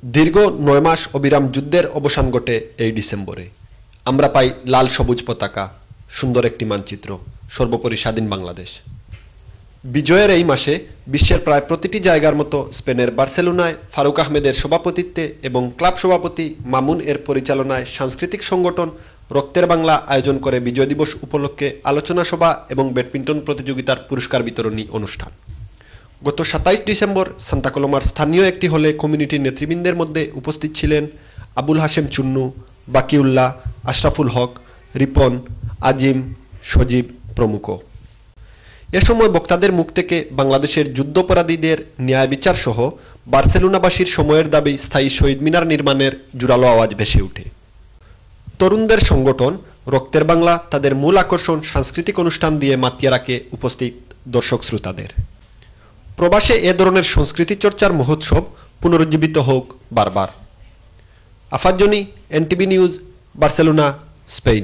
দীর্ঘ ৯ মাস অবিরাম যুদ্ধের অবসান ঘটে এই ডিসেম্বরে। আমরা পাই লাল সবুজ পতাকা, সুন্দর একটি মানচিত্র, সর্বোপরি স্বাধীন বাংলাদেশ। বিজয়ের এই মাসে বিশ্বের প্রায় প্রতিটি জায়গার মতো স্পেনের বার্সেলোনায় ফারুক আহমেদের সভাপতিত্বে এবং ক্লাব সভাপতি মামুন এর পরিচালনায় সাংস্কৃতিক সংগঠন রক্তের বাংলা আয়োজন করে বিজয় দিবস উপলক্ষে আলোচনা সভা এবং ব্যাডমিন্টন প্রতিযোগিতার পুরস্কার বিতরণী অনুষ্ঠান। গত ২৭ ডিসেম্বর সান্তা কলোমার স্থানীয় একটি হলে কমিউনিটির নেতৃবৃন্দের মধ্যে উপস্থিত ছিলেন আবুল হাশেম চুন্নু, বাকিউল্লাহ, আশরাফুল হক, রিপন, আজিম, সজীব প্রমুখ। এ সময় বক্তাদের মুখ থেকে বাংলাদেশের যুদ্ধাপরাধীদের ন্যায় বিচার সহ বার্সেলোনাবাসীর সময়ের দাবি স্থায়ী শহীদ মিনার নির্মাণের জোরালো আওয়াজ ভেসে ওঠে। তরুণদের সংগঠন রক্তের বাংলা তাদের মূল আকর্ষণ সাংস্কৃতিক অনুষ্ঠান দিয়ে মাতিয়ে রাখে উপস্থিত দর্শক শ্রোতাদের। প্রবাসে এ ধরনের সংস্কৃতি চর্চার মহোৎসব পুনরুজ্জীবিত হোক বারবার। আফাজ্জনী, এনটিভি নিউজ, বার্সেলোনা, স্পেন।